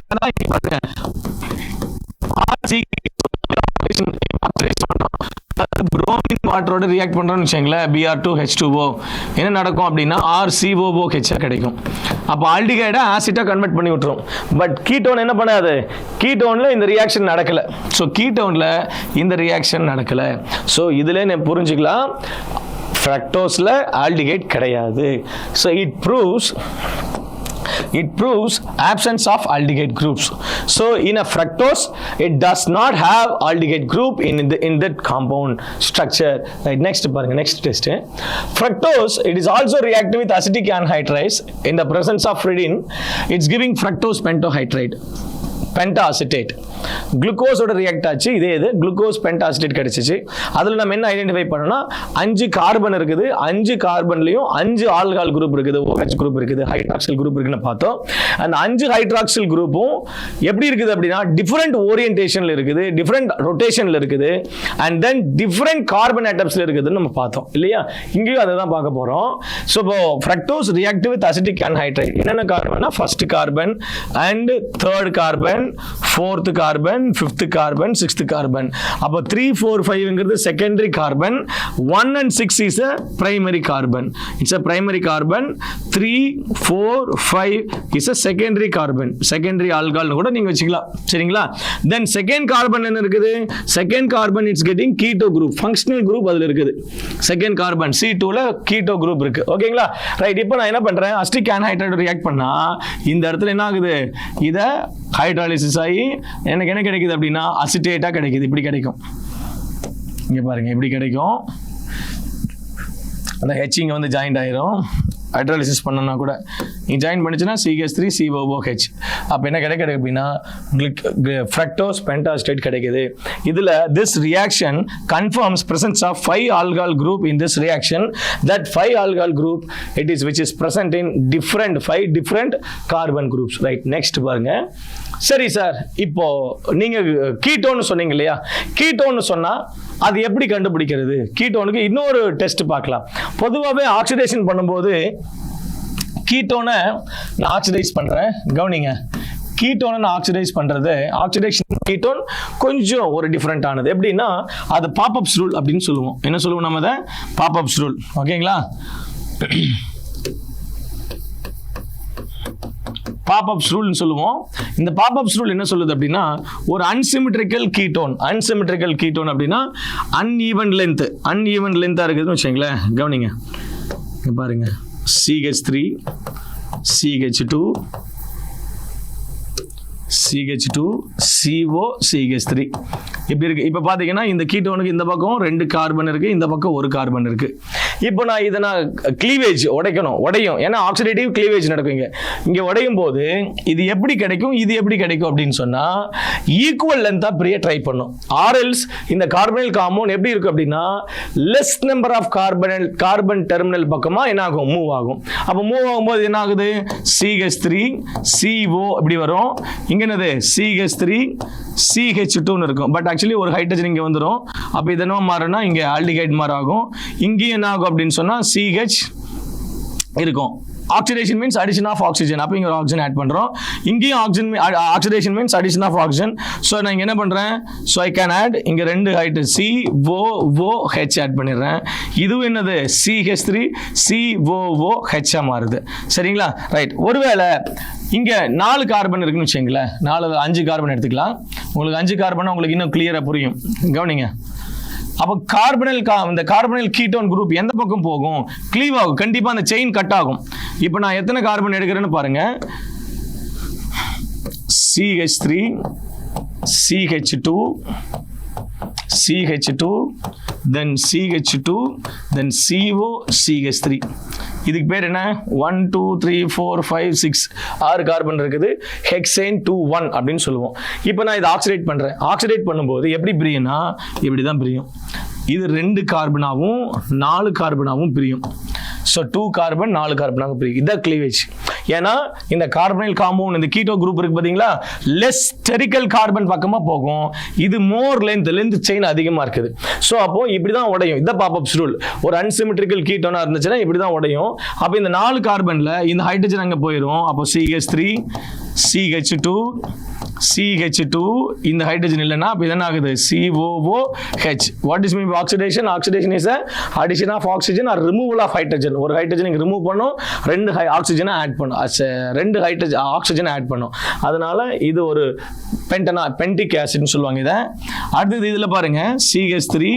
புரோமின் வாட்டரோட ரியாக்ட் பண்றோம்னு வச்சுங்களேன், Br2H2O, என்ன நடக்கும் அப்படின்னா RCOOH கிடைக்கும். அப்போ ஆல்டிகைடை ஆசிட்டா கன்வெர்ட் பண்ணி விட்டுரும். பட் கீட்டோன் என்ன பண்ணாது, கீட்டோன்ல இந்த ரியாக்ஷன் நடக்கல. ஸோ கீட்டோன்ல இந்த ரியாக்ஷன் நடக்கல. ஸோ இதுல நான் புரிஞ்சுக்கலாம், ஃப்ரக்டோஸ்ல ஆல்டிகைட் கிடையாது. So it proves absence of aldehyde groups. So in a fructose, it does not have aldehyde group in that compound structure. Right, next test. Fructose, it is also reactive with acetic anhydride in the presence of fridine. It's giving fructose pentacetate. குளுக்கோஸோட react ஆச்சு, இதே இது glucose பென்டாசிட்டேட் கிடைச்சிச்சு. அதில் நம்ம என்ன identify பண்ணோம்னா 5 carbon இருக்குது, 5 கார்பன்லையும் 5 ஆல்கஹால் குரூப் இருக்குது, OH குரூப் இருக்குது, ஹைட்ராக்சில் குரூப் இருக்குன்னு பார்த்தோம். அந்த 5 ஹைட்ராக்சில் குரூப்பும் எப்படி இருக்குது அப்படின்னா டிஃபரெண்ட் ஓரியன்டேஷன்ல இருக்குது, டிஃபரெண்ட் ரொட்டேஷன்ல இருக்குது, அண்ட் தென் டிஃபரெண்ட் கார்பன் ஆட்டம்ஸ்ல இருக்குதுன்னு நம்ம பார்த்தோம் இல்லையா. இங்கேயும் அதை தான் பார்க்க போறோம். ஸோ இப்போ fructose react with acetic anhydride என்னென்ன கார்பன்னா, first carbon and third carbon, fourth carbon, fifth carbon, sixth carbon. அப்போ 3, 4, 5 secondary carbon, 1 and 6 is a primary carbon. It's a primary carbon. 3, 4, 5 is a secondary carbon. secondary alcohol கூட நீங்க வச்சுக்கலாம். சரிங்களா? then second carbon என்ன இருக்குது? second carbon it's getting keto group, functional group அதுல இருக்குது. second carbon C2 ல keto group இருக்கு. ஓகேங்களா? ரைட். இப்போ நான் என்ன பண்றேன், அசிட்டிக் ஆன்ஹைட்ரைடு ரியாக்ட் பண்ணா இந்த இடத்துல என்ன ஆகுது, இத ஹைட்ராலிசிஸ் ஆகி எனக்கு என்ன கிடைக்குது அப்படின்னா அசிட்டேட்டா கிடைக்குது. இப்படி கிடைக்கும், இங்க பாருங்க, இப்படி கிடைக்கும். அந்த H இங்க வந்து ஜாயிண்ட் ஆயிரும். ஹைட்ராலிசிஸ் பண்ணனா கூட நீ ஜாயின் பண்ணிச்சுன்னா CH3 COOH. அப்போ என்ன கிடைக்குது அப்படின்னா ஃப்ரக்டோஸ் பென்டாசிட்டேட் கிடைக்குது. இதில் this reaction confirms presence of 5 alcohol group in this reaction. That 5 alcohol group which is present in 5 different carbon groups. Right, next பாருங்க. சரி சார், இப்போ நீங்க கீட்டோன்னு சொன்னீங்க இல்லையா, கீட்டோன்னு சொன்னா அது எப்படி கண்டுபிடிக்கிறது? கீட்டோனுக்கு இன்னொரு டெஸ்ட் பார்க்கலாம். பொதுவாகவே ஆக்சிடேஷன் பண்ணும்போது கீட்டோனை நான் ஆக்சிடைஸ் பண்றேன், கவனிங்க. கீட்டோனை ஆக்சிடைஸ் பண்றது, ஆக்சிடேஷன் கீட்டோன் கொஞ்சம் ஒரு டிஃபரெண்ட் ஆனது. எப்படின்னா அது பாப்அப்ஸ் ரூல் அப்படின்னு சொல்லுவோம். என்ன சொல்லுவோம் நம்ம அதை? Pop-ups rule. ஓகேங்களா? பாப்அப்ஸ் ரூல் சொல்லுவோம். இந்த பாப்அப்ஸ் ரூல் என்ன சொல்லுது அப்படின்னா, ஒரு அன்சிமெட்ரிக்கல் கீட்டோன் அப்படின்னா அன்ஈவன் லென்த்தா இருக்குதுன்னு வச்சுங்களேன். கவனிங்க, பாருங்க, CH3 CH2 CO CH3 இப்படி இருக்கு. இப்போ பார்த்தீங்கன்னா இந்த கீட்டோனுக்கு இந்த பக்கம் 2 கார்பன் இருக்கு, இந்த பக்கம் 1 கார்பன் இருக்கு. இப்போ இதை நான் கிளீவேஜ் உடையும். ஏன்னா ஆக்சிடேட்டிவ் கிளீவேஜ் நடக்கும். இங்க உடையும் போது இது எப்படி கிடைக்கும், இது எப்படி கிடைக்கும் அப்படின்னு சொன்னா ஈக்குவல் லென்த்தா பிரிய ட்ரை பண்ணும். ஆர்எல்ஸ் இந்த கார்பனைல் காம்பவுண்ட் எப்படி இருக்கு அப்படின்னா less number of carbon terminal பக்கமா என்ன ஆகும்? மூவ் ஆகும். அப்போ மூவ் ஆகும்போது என்ன ஆகுது? CH3 CO இப்படி வரும். இங்க என்னது? CH3 CH2 இருக்கும். பட் ஆக்சுவலி ஒரு ஹைட்ரஜன் இங்க வந்துடும். அப்போ இது என்ன மாறும்னா இங்க ஆல்டிகைட் மாதிரி ஆகும். இங்கேயும் என்ன ஆகும் அப்படின்னு சொன்னா CH இருக்கும். Oxidation means addition of oxygen. அப்போ இங்கே ஒரு ஆக்சிஜன் ஆட் பண்ணுறோம். இங்கேயும் oxidation means addition of oxygen. So நான் இங்கே என்ன பண்ணுறேன்? ஸோ ஐ கேன் ஆட் இங்கே 2 ஹைட்ரஜன் COOH ஆட் பண்ணிடுறேன். இதுவும் என்னது? CH3 COOH மாறுது. சரிங்களா? ரைட். ஒருவேளை இங்கே 4 கார்பன் இருக்குன்னு வச்சுங்களேன், 5 கார்பன் எடுத்துக்கலாம். உங்களுக்கு 5 கார்பன் உங்களுக்கு இன்னும் கிளியராக புரியும். கவனிங்க. அப்போ இந்த கார்பனைல் கீட்டோன் குரூப் எந்த பக்கம் போகும்? கிளீவ் ஆகும். கண்டிப்பா அந்த செயின் கட் ஆகும். இப்போ நான் எத்தனை கார்பன் எடுக்கிறேன்னு பாருங்க. CH3 CH2 then CH2 then CO CH3. இதுக்கு பேர் என்ன? 1 2 3 4 5 6 6 கார்பன் இருக்குது. ஹெக்சேன் 2 1 அப்படின்னு சொல்லுவோம். இப்போ நான் இதை ஆக்சிடேட் பண்ணும்போது எப்படி பிரியும்னா இப்படி தான் பிரியும். இது 2 கார்பனாகவும் 4 கார்பனாகவும் பிரியும். ஸோ 2 கார்பன் 4 கார்பனாக பிரியும். இதான் கிளீவேஜ். ஏன்னா இந்த கார்பனைல் காம்பவுண்ட் இந்த கீட்டோ குரூப் இருக்கு பார்த்தீங்களா, லெஸ் ஸ்டெரிக்கல் கார்பன் பக்கமாக போகும். இது மோர் லென்த் செயின் அதிகமாக இருக்குது. ஸோ அப்போ இப்படி தான் உடையும். இதான் பாப்அப்ஸ் ரூல். ஒரு அன்சிமெட்ரிக்கல் கீட்டோனா இருந்துச்சுன்னா இப்படி தான் உடையும். அப்போ இந்த 4 கார்பனில் இந்த ஹைட்ரஜன் அங்கே போயிடும். அப்போ CH3 CH2 இந்த ஹைட்ரஜன் இல்லைன்னா அப்போ என்ன ஆகுது? COOH. What is mean oxidation? Oxidation is addition of oxygen or removal of hydrogen. ஒரு ஹைட்ரஜன் இங்கே ரிமூவ் பண்ணும், 2 ஆக்சிஜனை ஆட் பண்ணும், 2 ஹைட்ரஜன் ஆக்சிஜன் ஆட் பண்ணும். அதனால இது ஒரு பென்டிக் ஆசிட்னு சொல்லுவாங்க இதை. அடுத்தது இதில் பாருங்க, CH3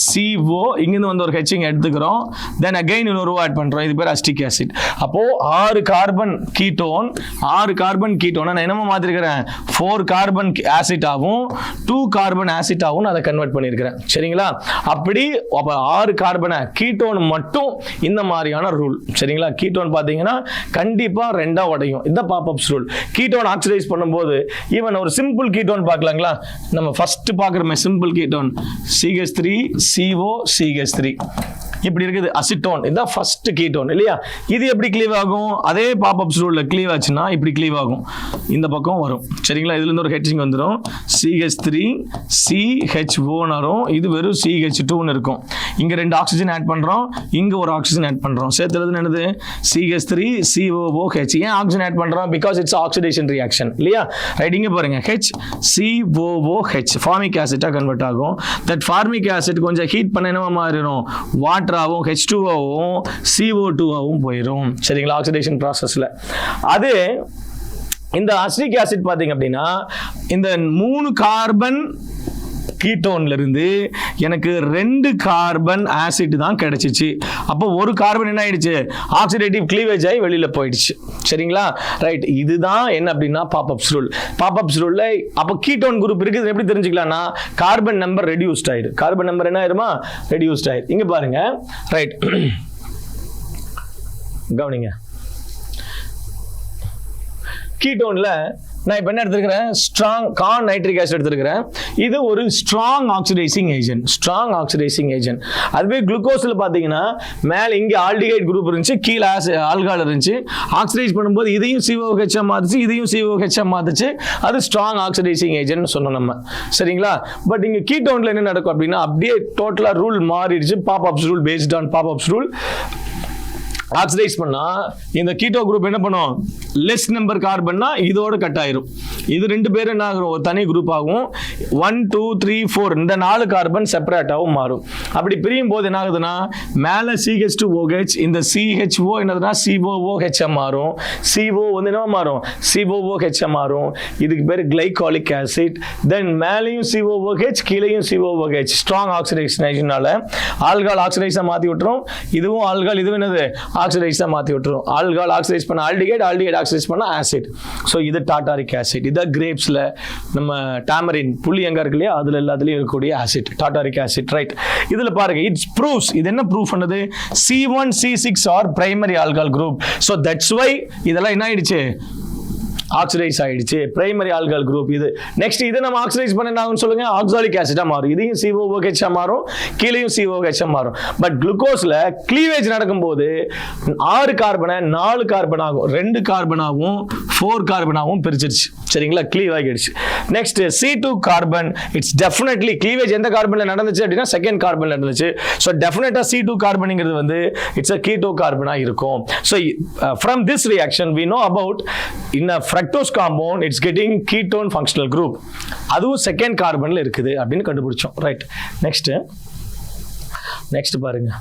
CO இங்கிருந்து வந்து ஒரு ஹெச்சிங் எடுத்துக்கிறோம். தென் அகைன் இன்னொரு ஆட் பண்ணுறோம். இது பேர் அஸ்டிக் ஆசிட். அப்போ 6 கார்பன் கீட்டோன் நான் என்னமா மாத்திருக்கிறேன்? 4 கார்பன் ஆசிட் ஆகும் 2 கார்பன் ஆசிட் ஆகும் அதை கன்வெர்ட் பண்ணியிருக்கிறேன். சரிங்களா? அப்படி 6 கார்பனை கீட்டோன் மட்டும் இந்த மாதிரியான ரூல். சரிங்களா? கீட்டோன் பார்த்தீங்கன்னா கண்டிப்பா 2ஆ உடையும். இந்த பாப்அப்ஸ் ரூல். கீட்டோன் ஆக்சிடைஸ் பண்ணும்போது ஈவன் ஒரு சிம்பிள் கீட்டோன் பார்க்கலாங்களா? நம்ம ஃபர்ஸ்ட் பார்க்குறோமே simple ketone CH3 CO CH3 இப்படி இருக்குது. அசிட்டோன் இதுதான் ஃபர்ஸ்ட் கீட்டோன் இல்லையா? இது எப்படி கிளீவ் ஆகும்? அதே பாப்அப்ஸ் ரூல்ல கிளீவ் ஆச்சுன்னா இப்படி கிளீவ் ஆகும். இந்த பக்கம் வரும். சரிங்களா? இதுல இருந்து ஒரு ஹெச்சிங் வந்துடும். CH3 CH1 வரும். இது வெறும் CH2 இருக்கும். இங்க 2 ஆக்சிஜன் ஆட் பண்றோம், இங்க ஒரு ஆக்சிஜன் ஆட் பண்றோம். சேர்த்துறது என்னது? CH3 COOH. ஏன் ஆக்சிஜன் ஆட் பண்றோம்? பிகாஸ் இட்ஸ் ஆக்சிடேஷன் ரியாக்ஷன் இல்லையா? ரைட். இங்க பாருங்க, HCOOH ஃபார்மிக் ஆசிட்டா கன்வெர்ட் ஆகும். தட் ஃபார்மிக் ஆசிட் கொஞ்சம் ஹீட் பண்ண என்னவா மாறிடும்? வாட்டர் ஆகும், H2O CO2 போயிடும். சரிங்களா? ஆக்சிடேஷன் ப்ராசஸ்ல அது இந்த அசிட்டிக் ஆசிட் பாத்தீங்க அப்படின்னா இந்த 3 கார்பன் கீட்டோன்ல இருந்து எனக்கு 2 கார்பன் ஆசிட் தான் கிடைச்சிச்சு. அப்போ ஒரு கார்பன் என்ன ஆயிடுச்சு? ஆக்சிடேட்டிவ் கிளீவேஜ் ஆகி வெளியில போயிடுச்சு. சரிங்களா? ரைட். இதுதான் என்ன அப்படின்னா பாப்அப்ஸ் ரூல். பாப்அப்ஸ் ரூல்ல அப்போ கீட்டோன் குரூப் இருக்குது எப்படி தெரிஞ்சுக்கலாம்னா கார்பன் நம்பர் ரெடியூஸ்ட் ஆயிடு. கார்பன் நம்பர் என்ன ஆயிருமா? ரெடியூஸ்ட் ஆயிடு. இங்க பாருங்க. ரைட். கவனிங்க. கீட்டோன்ல நான் இப்போ என்ன எடுத்துக்கிறேன்? ஸ்ட்ராங் கான் நைட்ரிக் ஆசிட் எடுத்துக்கிறேன். இது ஒரு ஸ்ட்ராங் ஆக்சிடைசிங் ஏஜென்ட். அதுவே குளுக்கோஸ்ல பார்த்தீங்கன்னா மேலே இங்கே ஆல்டிகைட் குரூப் இருந்துச்சு, கீழே ஆல்கஹால் இருந்துச்சு. ஆக்சிடைஸ் பண்ணும்போது இதையும் COOH மாத்துச்சு, இதையும் COOH மாத்துச்சு. அது ஸ்ட்ராங் ஆக்சிடைசிங் ஏஜென்ட் சொன்னோம் நம்ம. சரிங்களா? பட் இங்கே கீட்டோன்ல என்ன நடக்கும் அப்படின்னா அப்படியே டோட்டலா ரூல் மாறிடுச்சு. Pop-ups rule based on pop-ups rule. Oxidise பண்ணா இந்த கீட்டோ குரூப் என்ன பண்ணும், லெஸ் நம்பர் கார்பன்னா இதோட கட் ஆயிரும். இது ரெண்டு பேரும் என்ன ஆகும், ஒரு தனி குரூப் ஆகும். 1 2 3 4 இந்த 4 கார்பன் செப்பரேட்டாகவும் மாறும். அப்படி பிரியும் போது என்ன ஆகுதுன்னா மேல CH2OH இந்த CHO என்னதுன்னா COOH மாறும். CO வந்து என்ன மாறும், COOH மாறும். இதுக்கு பேர் கிளைகாலிக் ஆசிட். தென் மேலேயும் COOH கீழேயும் COOH ஸ்ட்ராங் ஆக்சிடேஷனால ஆல்கஹால் ஆக்சிடைஸா மாத்தி விட்டுரும். இதுவும் ஆல்கஹால், இதுவும் என்னது ஆக்சிடைஸா மாத்தி விட்டுரும். ஆல்கஹால் ஆக்சிடைஸ் பண்ண ஆல்டிகைட், ஆல்டிகைட் ஆக்சிடைஸ் பண்ண ஆசிட். ஸோ இது டாட்டாரிக் ஆசிட். இதான் கிரேப்ஸ்ல நம்ம டாமரின் புளி எங்க இருக்கு இல்லையா, அதுல எல்லாத்துலயும் இருக்கக்கூடிய ஆசிட் டாட்டாரிக் ஆசிட். ரைட், இதுல பாருங்க இட்ஸ் ப்ரூவ்ஸ். இது என்ன ப்ரூஃப் பண்ணது, C1C6 or primary alcohol group. So that's why இதெல்லாம் என்ன ஆயிடுச்சு, ஆக்சிடைஸ் ஆயிடுச்சு, பிரைமரி ஆல்கஹால் குரூப். இது நெக்ஸ்ட் இதை நம்ம ஆக்சிடைஸ் பண்ண என்ன ஆகும் சொல்லுங்க, ஆக்சாலிக் ஆசிடா மாறும். இதையும் COOH மாறும், கீழேயும் COOH மாறும். பட் குளுக்கோஸ்ல கிளீவேஜ் நடக்கும்போது 6 கார்பனை 4 கார்பன் ஆகும், 2 கார்பன் ஆகும், 4 கார்பன் ஆகும் பிரிச்சிருச்சு. சரிங்களா, கிளீவ் ஆகிடுச்சு. Next C2 carbon, it's definitely cleavage எந்த கார்பன்ல நடந்துச்சு அப்படின்னா செகண்ட் கார்பன்ல நடந்துச்சு. ஸோ டெஃபினட்டா C2 கார்பன்ங்கிறது வந்து இட்ஸ் அ கீட்டோ கார்பனா இருக்கும். So from this reaction we know about in a fructose compound it's getting ketone functional group. அதுவும் செகண்ட் கார்பன்ல இருக்குது அப்படின்னு கண்டுபிடிச்சோம். ரைட், நெக்ஸ்ட் பாருங்க.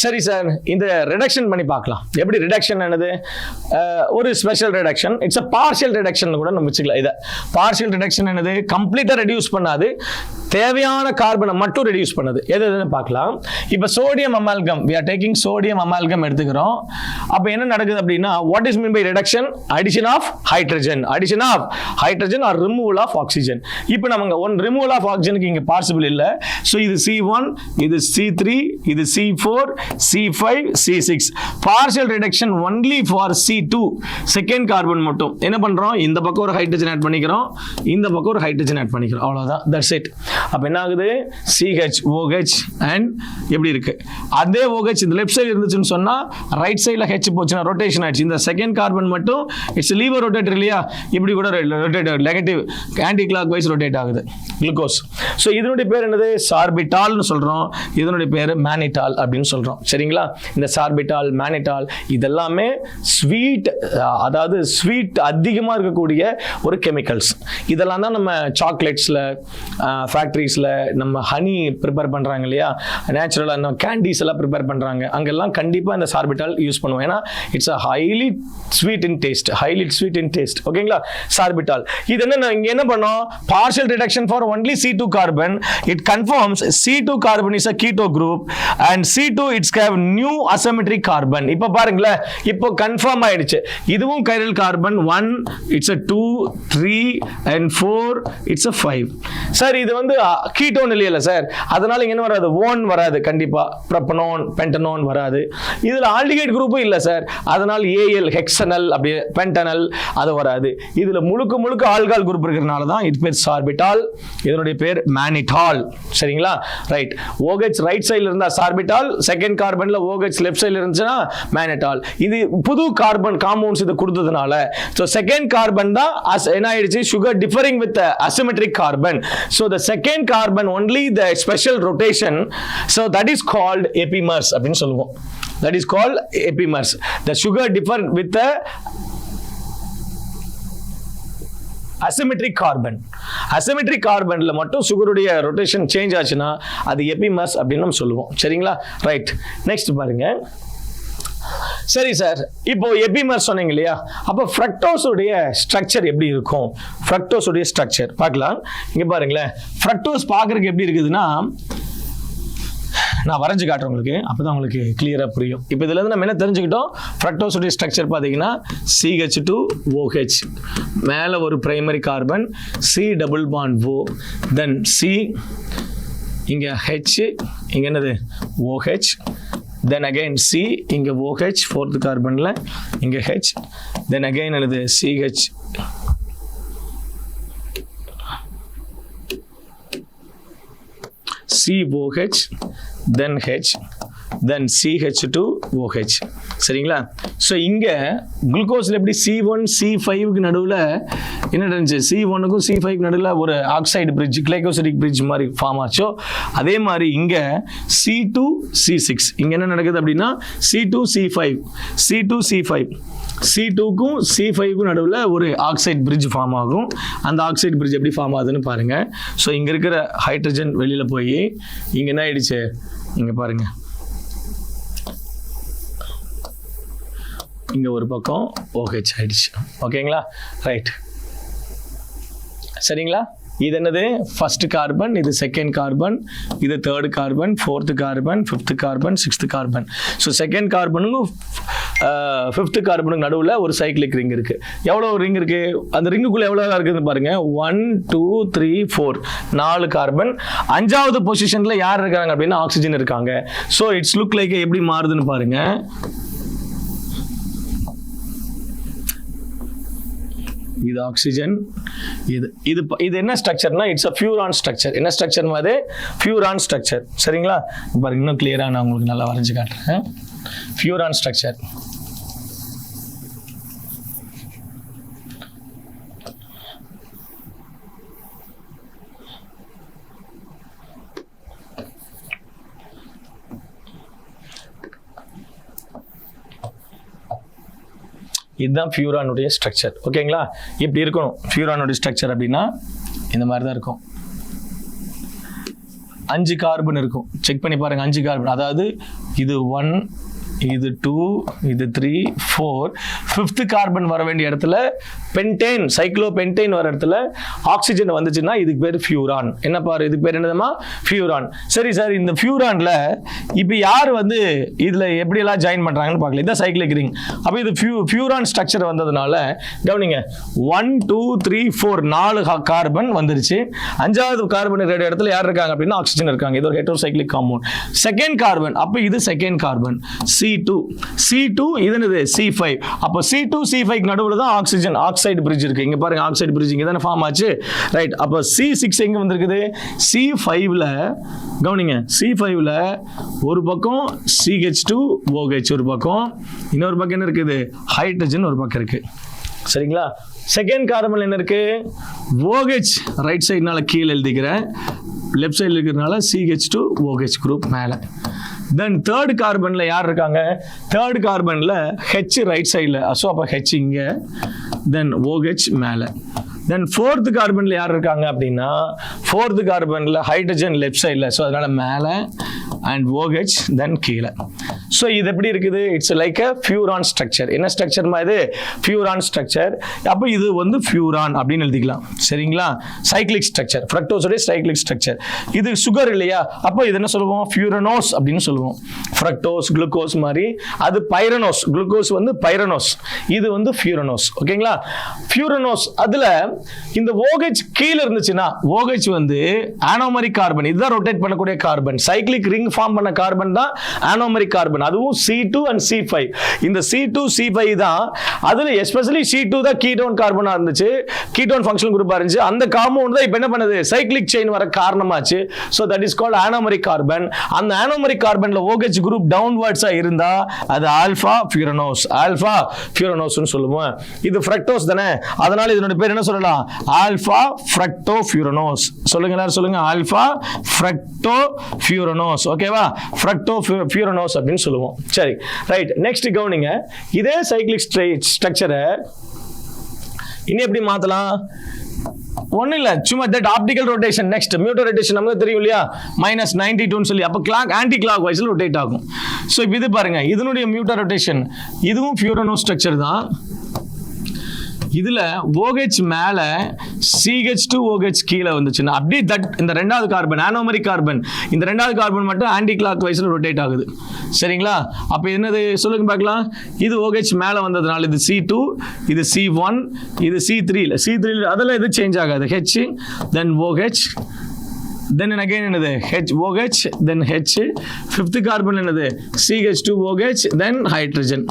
சரி சார், இந்த ரிடக்ஷன் பண்ணி பார்க்கலாம். எப்படி ரிடக்ஷன் என்னது, ஒரு special reduction, it's a partial reduction கூட நம்ம வச்சுக்கலாம். இதை பார்ஷியல் ரிடக்ஷன் என்னது, கம்ப்ளீட்டா ரெடியூஸ் பண்ணாது, தேவையான கார்பனை மட்டும் ரெடியூஸ் பண்ணது. எதுன்னு பார்க்கலாம். இப்போ sodium amalgam, we are taking sodium amalgam எடுத்துக்கிறோம். அப்போ என்ன நடக்குது அப்படின்னா, what is mean by reduction, addition of hydrogen, addition of hydrogen or removal of oxygen. இப்போ நமக்கு ஒன் ரிமூவல் ஆஃப் ஆக்சிஜனுக்கு இங்கே பாசிபிள் இல்லை. ஸோ இது C1, இது C3, இது C4, C5, C6. Partial reduction only for C2 second carbon மட்டும். என்ன பண்றோம், இந்த பக்கம் ஒரு ஹைட்ரஜன் ஆட் பண்ணிக்கிறோம், இந்த பக்கம் ஒரு ஹைட்ரஜன் ஆட் பண்ணிக்கிறோம், அவ்வளவுதான், தட்ஸ் இட். அப்ப என்ன ஆகுது, CHOH அண்ட் எப்படி இருக்கு, அதே OH இந்த லெஃப்ட் சைடு இருந்துச்சுன்னு சொன்னா ரைட் சைடுல H போச்சுன்னா ரொட்டேஷன் ஆயிடுச்சு. இந்த செகண்ட் கார்பன் மட்டும் இட்ஸ் லீவர் ரொட்டேட்டர் இல்லையா, இப்படி கூட rotate negative anti clockwise rotate ஆகுது குளுக்கோஸ். ஸோ இதனுடைய பேர் என்னது, சார்பிட்டால்னு சொல்றோம், இதனுடைய பேர் மேனிட்டால் அப்படின்னு சொல்றோம். சரிங்களா, இந்த சார்பிட்டால், மேனிட்டால் இதெல்லாமே ஸ்வீட், அதாவது ஸ்வீட் அதிகமா இருக்கக்கூடிய ஒரு கெமிக்கல்ஸ். இதெல்லாம் தான் நம்ம சாக்லேட்ஸ்ல, ஃபேக்டரிஸ்ல நம்ம ஹனி ப்ரிப்பேர் பண்றாங்க இல்லையா, நேச்சுரலா நம்ம கேண்டீஸ் எல்லாம் ப்ரிப்பேர் பண்றாங்க, அங்கெல்லாம் கண்டிப்பா இந்த சார்பிட்டால் யூஸ் பண்ணுவோம். ஏன்னா it's a highly sweet in taste, highly sweet in taste. ஓகேங்களா, சார்பிட்டால். இது என்ன, இங்க என்ன பண்ணோம், partial reduction for only C2 carbon. It conforms C2 carbon is a keto group and C2 it's have new asymmetric carbon. இப்போ பாருங்களேன், இப்போ confirm ஆயிடுச்சு. இதுவும் chiral carbon 1, it's a 2 3 and 4, it's a 5. Sir இது வந்து கீட்டோன் இல்லையா sir, அதனால இங்க என்ன வராது, ஓன் வராது, கண்டிப்பா ப்ரோபனோன் பென்டனோன் வராது. இதுல ஆல்டிகைட் குரூப்பும் இல்ல சார், அதனால AL ஹெக்ஸனல் அப்படி பென்டனல் அது வராது. இதுல முழுக்க முழுக்க ஆல்கஹால் குரூப் இருக்கிறதுனால தான் இது பேர் சார்பிட்டால், இதனுடைய பேர் மேனிட்டால். சரிங்களா, ரைட். OH ரைட் சைடுல இருந்தா சார்பிட்டால், செகண்ட் கார்பன்ல OH லெஃப்ட் சைடுல இருந்துச்சுன்னா மேனிட்டால். இது புது கார்பன் காம்பவுண்ட்ஸ் இது கொடுத்ததுனால சோ செகண்ட் கார்பன் தான் என்ன ஆயிடுச்சு, sugar differing with asymmetric carbon. So the second carbon only the special rotation, so that is called epimers அப்படினு சொல்லுவோம். That is called epimers. The sugar differ with the asymmetric carbon. Asymmetric carbonல மட்டும் சுகருடைய rotation change ஆச்சுன்னா அது எபிமஸ் அப்படின்னு நம்ம சொல்லுவோம். சரிங்களா, right. Next பாருங்க. சரி சார், இப்போ எபிமர் சொன்னீங்க இல்லையா, அப்போ ஃப்ரக்டோஸுடைய ஸ்ட்ரக்சர் எப்படி இருக்கும், ஃப்ரக்டோஸுடைய ஸ்ட்ரக்சர் பார்க்கலாம். இங்க பாருங்களேன், ஃப்ரக்டோஸ் பார்க்கறதுக்கு எப்படி இருக்குதுன்னா, நான் வரைஞ்சு காட்டுறேன் உங்களுக்கு, அப்பதான் உங்களுக்கு கிளியரா புரியும். இப்போ இதுல இருந்து நம்ம என்ன தெரிஞ்சுக்கிட்டோம், ஃப்ரக்டோஸுடைய ஸ்ட்ரக்சர் பார்த்தீங்கன்னா CH2OH, மேல ஒரு primary carbon, C double bond O, தென் C, இங்க H, இங்க என்னது OH, then again C, இங்க OH fourth கார்பன்ல, இங்க H, then again என்னது CH, COH, then H, then CH2OH. சரிங்களா? ஸோ இங்கே குளுக்கோஸில் எப்படி C1 C5க்கு நடுவில் என்ன இருந்துச்சு, C1க்கும் C5க்கு நடுவில் ஒரு ஆக்சைடு பிரிட்ஜ், கிளைகோசிடிக் பிரிட்ஜ் மாதிரி ஃபார்ம் ஆச்சோ, அதே மாதிரி இங்கே C2 C6 இங்கே என்ன நடக்குது அப்படின்னா C2 C5 C2க்கும் C5க்கும் நடுவில் ஒரு ஆக்சைடு பிரிட்ஜ் ஃபார்ம் ஆகும். அந்த ஆக்சைடு பிரிட்ஜ் எப்படி ஃபார்ம் ஆகுதுன்னு பாருங்கள். ஸோ இங்கே இருக்கிற ஹைட்ரஜன் வெளியில் போய் இங்கே என்ன ஆயிடுச்சு, இங்கே பாருங்கள், இங்கே ஒரு பக்கம் OH ஆயிடுச்சு. ஓகேங்களா? ரைட், சரிங்களா? இது என்னது, ஃபர்ஸ்ட் கார்பன், இது செகண்ட் கார்பன், இது third carbon, fourth carbon, fifth carbon, sixth carbon. So second கார்பனுக்கும் ஃபிஃப்த் கார்பனுக்கு நடுவில் ஒரு சைக்கிளிக் ரிங் இருக்குது. எவ்வளோ ரிங் இருக்குது, அந்த ரிங்குக்குள்ளே எவ்வளோ இருக்குதுன்னு பாருங்கள். 1 2 3 4 4 கார்பன். 5வது பொசிஷனில் யார் இருக்காங்க அப்படின்னா ஆக்சிஜன் இருக்காங்க. ஸோ இட்ஸ் லுக் லைக் எப்படி மாறுதுன்னு பாருங்கள். இது ஆக்சிஜன், இது என்ன ஸ்ட்ரக்சர்னா இட்ஸ் அ ஃபியூரான் ஸ்ட்ரக்சர். என்ன ஸ்ட்ரக்சர் மாதிரி, ஃபியூரான் ஸ்ட்ரக்சர். சரிங்களா? பாருங்க, இன்னும் கிளியரா நான் உங்களுக்கு நல்லா வரைஞ்சு காட்டுறேன். Furan structure. இதுதான் ஃபியூரானுடைய ஸ்ட்ரக்சர். ஓகேங்களா? இப்படி இருக்கணும் ஃபியூரானுடைய ஸ்ட்ரக்சர் அப்படின்னா இந்த மாதிரி தான் இருக்கும். 5 கார்பன் இருக்கும். செக் பண்ணி பாருங்க, 5 கார்பன். அதாவது இது 1, இது 2, இது 3, 4. 5th கார்பன் வர வேண்டிய இடத்துல பென்டேன், சைக்ளோபென்டேன் வர இடத்துல ஆக்சிஜன் வந்துச்சுன்னா இதுக்கு பேர் ஃபியூரான். என்ன பாரு, இதுக்கு பேர் என்னதுமா, ஃபியூரான். சரி சார், இந்த ஃபியூரான்ல இப்போ யார் வந்து இதில் எப்படியெல்லாம் ஜாயின் பண்ணுறாங்கன்னு பார்க்கல. இதான் சைக்ளிக் ரிங். அப்போ இது ஃபியூரான் ஸ்ட்ரக்சர் வந்ததுனால கவனிங்க, 1 2 3 4 4 கார்பன் வந்துருச்சு. 5வது கார்பன் இருக்கிற இடத்துல யார் இருக்காங்க அப்படின்னா ஆக்சிஜன் இருக்காங்க. இது ஒரு ஹெட்ரோசைக்ளிக் காம்பவுண்ட். செகண்ட் கார்பன், அப்போ இது செகண்ட் கார்பன் C2 இது என்னது C5. அப்போ C2 C5 நடுவுல தான் ஆக்சிஜன் ஆக்சைடு பிரிட்ஜ் இருக்கு. இங்க பாருங்க, ஆக்சைடு பிரிட்ஜ் இங்க தான ஃபார்ம் ஆச்சு. ரைட். அப்போ C6 எங்க வந்திருக்குது, C5ல கவனிங்க, C5ல ஒரு பக்கம் CH2 OH ஒரு பக்கம், இன்னொரு பக்கம் என்ன இருக்குது, ஹைட்ரஜன் ஒரு பக்கம் இருக்கு. சரிங்களா? செகண்ட் கார்பன் என்ன இருக்கு, OH ரைட் சைடுனால கீழே எழுதிக்கிறேன், லெஃப்ட் சைடில் இருக்கிறதுனால CH2 OH குரூப் மேலே. தென் தேர்ட் கார்பன்ல யார் இருக்காங்க, தேர்ட் கார்பன்ல H ரைட் சைடில், ஸோ அப்போ H இங்கே, தென் OH மேலே. தென் ஃபோர்த் கார்பன்ல யார் இருக்காங்க அப்படின்னா ஃபோர்த் கார்பன்ல ஹைட்ரஜன் லெஃப்ட் சைடில், ஸோ அதனால மேலே அண்ட் OH தென் கீழே. ஸோ இது எப்படி இருக்குது, it's like a furan structure. என்ன ஸ்ட்ரக்சர் இது, ஃபியூரான் ஸ்ட்ரக்சர். அப்போ இது வந்து ஃபியூரான் அப்படின்னு எழுதிக்கலாம். சரிங்களா? சைக்ளிக் ஸ்ட்ரக்சர், ஃப்ரக்டோஸோட சைக்ளிக் ஸ்ட்ரக்சர். இது சுகர் இல்லையா, அப்போ இது என்ன சொல்லுவோம், ஃபியூரனோஸ் அப்படின்னு சொல்லுவோம். ஃப்ரக்டோஸ் குளுக்கோஸ் மாதிரி, அது பைரனோஸ், குளுக்கோஸ் வந்து பைரனோஸ், இது வந்து ஃபியூரனோஸ். ஓகேங்களா? ஃபியூரனோஸ் அதில் இந்த OH கீழே இருந்துச்சுன்னா, OH வந்து ஆனோமரிக் கார்பன், இதுதான் ரொட்டேட் பண்ணக்கூடிய கார்பன், சைக்ளிக் ரிங் ஃபார்ம் பண்ண கார்பன் தான் ஆனோமரிக் கார்பன். அதுவும் C2 and C5. இந்த C2 C5 தான், அதுல எஸ்பெஷலி C2 தான் கீட்டோன் கார்பனா இருந்துச்சு, கீட்டோன் ஃபங்க்ஷனல் குரூப்பா இருந்துச்சு. அந்த காம்பவுண்ட் தான் இப்போ என்ன பண்ணுது, சைக்ளிக் செயின் வர காரணமாச்சு. So that is called anomeric carbon. அந்த ஆனோமரிக் கார்பன்ல OH குரூப் டவுன்வர்ட்ஸா இருந்தா அது ஆல்பா ஃபியூரனோஸ், ஆல்பா ஃபியூரனோஸ்னு சொல்லுவோம். இது ஃப்ரக்டோஸ் தானே, அதனால இதனோட பேர் என்ன சொல்லலாம், ஆல்பா ஃப்ரக்டோஃபியூரனோஸ். சொல்லுங்க எல்லாரும் சொல்லுங்க, ஆல்பா ஃப்ரக்டோஃபியூரனோஸ். ஓகேவா? ஃப்ரக்டோஃபியூரனோஸ் அப்படின்னு சொல்லுவோம். சரி, ரைட். நெக்ஸ்ட் கவனிங்க, இதே சைக்ளிக் ஸ்ட்ரக்சரை இன்னும் எப்படி மாத்தலாம், ஒன்றும் இல்லை, சும்மா that optical rotation. Next mutarotation நமக்கு தெரியும் இல்லையா, -92 சொல்லி, அப்போ கிளாக் ஆன்டி கிளாக் வைஸ்ல ரொட்டேட் ஆகும். ஸோ இப்போ இது பாருங்க, இதனுடைய மியூட்டர் ரொட்டேஷன், இதுவும் ஃபியூரனோஸ் ஸ்ட்ரக்சர் தான். இதுல OH மேல CH2 OH கீழே வந்துச்சுன்னா அப்படியே இந்த ரெண்டாவது கார்பன் ஆனோமரிக் கார்பன், இந்த ரெண்டாவது கார்பன் மட்டும் ஆன்டி கிளாக் வைஸ்ல ரொட்டேட் ஆகுது. சரிங்களா? அப்ப என்னது சொல்லுங்க பார்க்கலாம். இது OH மேல வந்ததுனால இது C2, இது C1, இது C3 அதெல்லாம் எது சேஞ்ச் ஆகாது. H then OH then again என்னது OH then H, fifth carbon என்னது CH2 OH then hydrogen.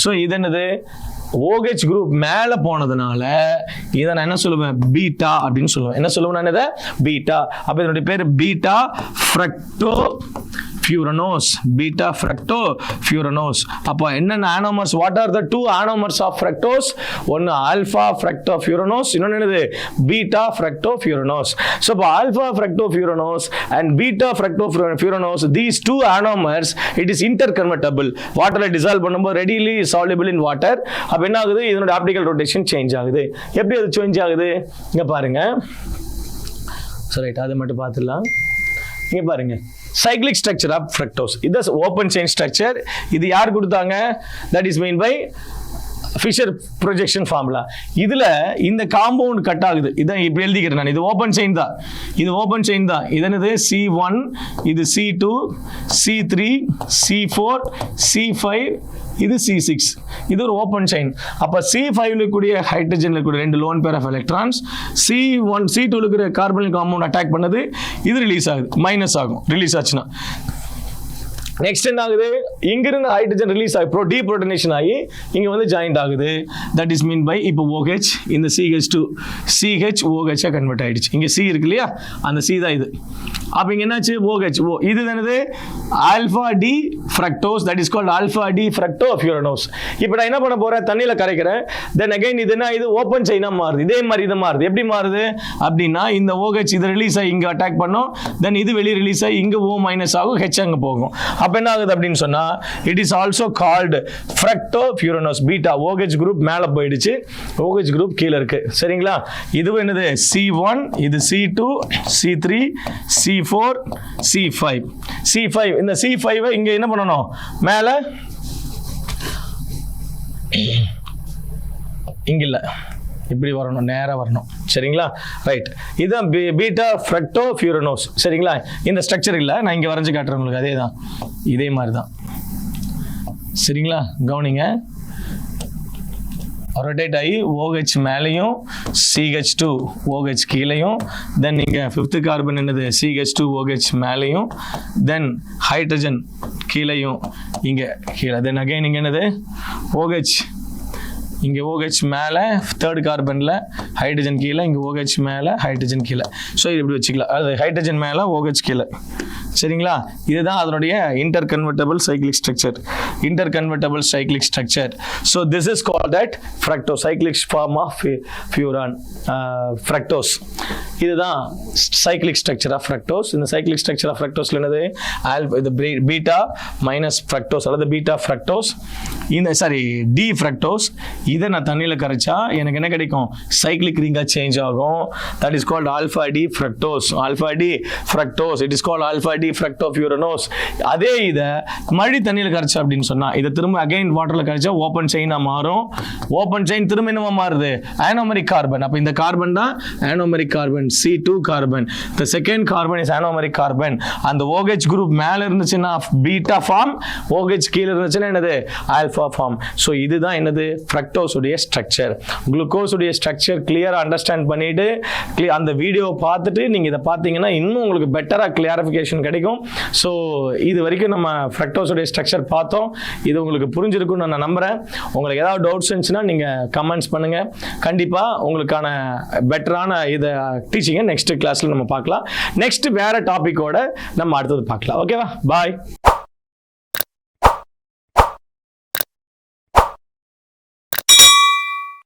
So இது என்னது OH குரூப் மேல போனதுனால இதை நான் என்ன சொல்லுவேன், பீட்டா அப்படின்னு சொல்லுவேன். என்ன சொல்லுவேன் நான், இதை பீட்டா. அப்ப இதனுடைய பேர் பீட்டா ஃப்ரக்டோ furanose, beta fructofuranose. அப்போ என்னென்ன anomers? What are the two anomers of fructose? ஒன்னு alpha fructofuranose, இன்னொன்னு என்னது beta fructofuranose. So இப்போ alpha fructofuranose and beta fructofuranose, these two anomers, it is interconvertible. வாட்டர்ல dissolve பண்ணும்போது readily soluble in water. அப்ப என்ன ஆகுது? இதனோட optical rotation change ஆகுது. எப்படி அது சேஞ்ச் ஆகுது? இங்க பாருங்க. சரி, அதை மட்டும் பார்த்துடலாம். இங்க பாருங்க, cyclic structure of fructose. இது open chain structure. இது யார் கொடுத்தாங்க? That is meant by Fisher projection formula. இதுல இந்த காம்பவுண்ட் கட் ஆகுது. இதான் இப்படி எழுதிக்கிறேன் நான். இது ஓபன் செயின் தான். இது ஓபன் செயின் தான். இது என்னது? C1, இது C2, C3, C4, C5, இது C6. இது ஒரு ஓபன் செயின். அப்ப C5ல கூடிய ஹைட்ரஜன்ல கூடிய ரெண்டு lone pair of electrons C1 C2ல இருக்கிற கார்பன் காம்பவுண்ட் அட்டாக் பண்ணது, இது ரிலீஸ் ஆகுது, மைனஸ் ஆகும் ரிலீஸ் ஆச்சுன்னா. நெக்ஸ்ட் என்ன ஆகுது? இங்கிருந்து ஹைட்ரஜன் ரிலீஸ் ஆகி டீப்ரோட்டனேஷன் ஆகி இங்க வந்து ஜாயிண்ட் ஆகுது. தட் இஸ் மீன் பை இப்போ OH இந்த CH2 CH OH கன்வெர்ட் ஆயிடுச்சு. இங்க C இருக்கு இல்லையா, அந்த C தான் இது. அப்ப இங்க என்னாச்சு? OH O. இது என்னது? Alpha D fructose. That is called alpha D fructofuranose. இப்போ நான் என்ன பண்ண போறேன்? தண்ணியில கரைக்கிறேன். தென் அகைன் இது என்ன? இது ஓபன் செயினா மாறுது. இதே மாதிரி இது மாறுது. எப்படி மாறுது அப்படின்னா, இந்த OH இது ரிலீஸ் ஆகி இங்க அட்டாக் பண்ணும். தென் இது வெளியே ரிலீஸ் ஆகி இங்க O மைனஸ் ஆகும், H அங்க போகும். அப்ப என்ன ஆகுது அப்படின்னு சொன்னா, it is also called fructofuranose. Beta OH group மேல போயிடுச்சு, OH குரூப் கீழே இருக்கு. சரிங்களா? இது என்னது? C1, இது C2, C3, C4, C5. C5 இந்த C5 இங்க என்ன பண்ணணும்? மேல இங்க இல்ல, இப்படி வரணும், நேரா வரணும். சரிங்களா? ரைட். இதுதான் பீட்டா ஃப்ரக்டோஃபியூரனோஸ். சரிங்களா? இந்த ஸ்ட்ரக்சர் இல்ல, நான் இங்க வரைஞ்சு காட்டுறேன் உங்களுக்கு. அதே தான், இதே மாதிரி தான். சரிங்களா? கவனிங்க. ரொட்டேட் ஆகி OH மேலேயும் CH2 OH கீழேயும், தென் இங்கே 5th கார்பன் என்னது? CH2 OH மேலேயும், தென் ஹைட்ரஜன் கீழேயும் இங்கே கீழே, தென் அகைன் இங்கே என்னது? OH இங்கே OH மேலே 3rd கார்பனில் ஹைட்ரஜன் கீழே, இங்கே OH மேலே ஹைட்ரஜன் கீழே. ஸோ இது இப்படி வச்சுக்கலாம். அது ஹைட்ரஜன் மேலே OH கீழே. சரிங்களா? இதுதான் அதனுடைய interconvertible cyclic structure. Interconvertible cyclic structure. So this is called that fructose, cyclic form of furan fructose. இதுதான் சைக்ளிக் ஸ்ட்ரக்சர் ஆஃப் ஃப்ரக்டோஸ். இந்த சைக்ளிக் ஸ்ட்ரக்சர் ஆஃப் ஃப்ரக்டோஸ்ல என்னது? இது பீட்டா மைனஸ் ஃப்ரக்டோஸ் அல்லது பீட்டா ஃப்ரக்டோஸ். இந்த சாரி டி ஃப்ரக்டோஸ். இதை நான் தண்ணியில் கரைச்சா எனக்கு என்ன கிடைக்கும்? சைக்ளிக் ரிங்காக சேஞ்ச் ஆகும். That is called alpha D fructose. Alpha D fructose. It is called alpha D fructofuranose. அதே இதை மழை தண்ணியில் கரைச்சா அப்படின்னு சொன்னா, இதை திரும்ப அகைன் வாட்டரில் கரைச்சா ஓப்பன் செயினாக மாறும். ஓப்பன் செயின் திரும்ப என்னவா மாறுது? Anomeric carbon. அப்போ இந்த கார்பன் தான் anomeric carbon, C2 carbon. The second carbon is anomeric carbon. அந்த OH குரூப் மேல இருந்துச்சுன்னா பீட்டா ஃபார்ம், OH கீழே இருந்துச்சுன்னா என்னது? Alpha form. ஸோ இதுதான் என்னது? ஃப்ரக்டோஸ் உடைய ஸ்ட்ரக்சர். குளுக்கோஸ் உடைய ஸ்ட்ரக்சர் கிளியரா அண்டர்ஸ்டாண்ட் பண்ணிட்டு அந்த வீடியோ பார்த்துட்டு நீங்க இதை பார்த்தீங்கன்னா இன்னும் உங்களுக்கு பெட்டரா கிளியரிஃபிகேஷன் கிடைக்கும். ஸோ இது வரைக்கும் நம்ம ஃப்ரக்டோஸ் உடைய ஸ்ட்ரக்சர் பார்த்தோம். இது உங்களுக்கு புரிஞ்சிருக்கும்னு நான் நம்புறேன். உங்களுக்கு ஏதாவது டவுட்ஸ் இருந்துச்சுன்னா நீங்க கமெண்ட்ஸ் பண்ணுங்க. கண்டிப்பா உங்களுக்கான பெட்டரான இதை டீச்சிங்கை நெக்ஸ்ட் கிளாஸ்ல நம்ம பார்க்கலாம். நெக்ஸ்ட் வேற டாபிக்கோட நம்ம அடுத்தது பார்க்கலாம். ஓகேவா? பாய்.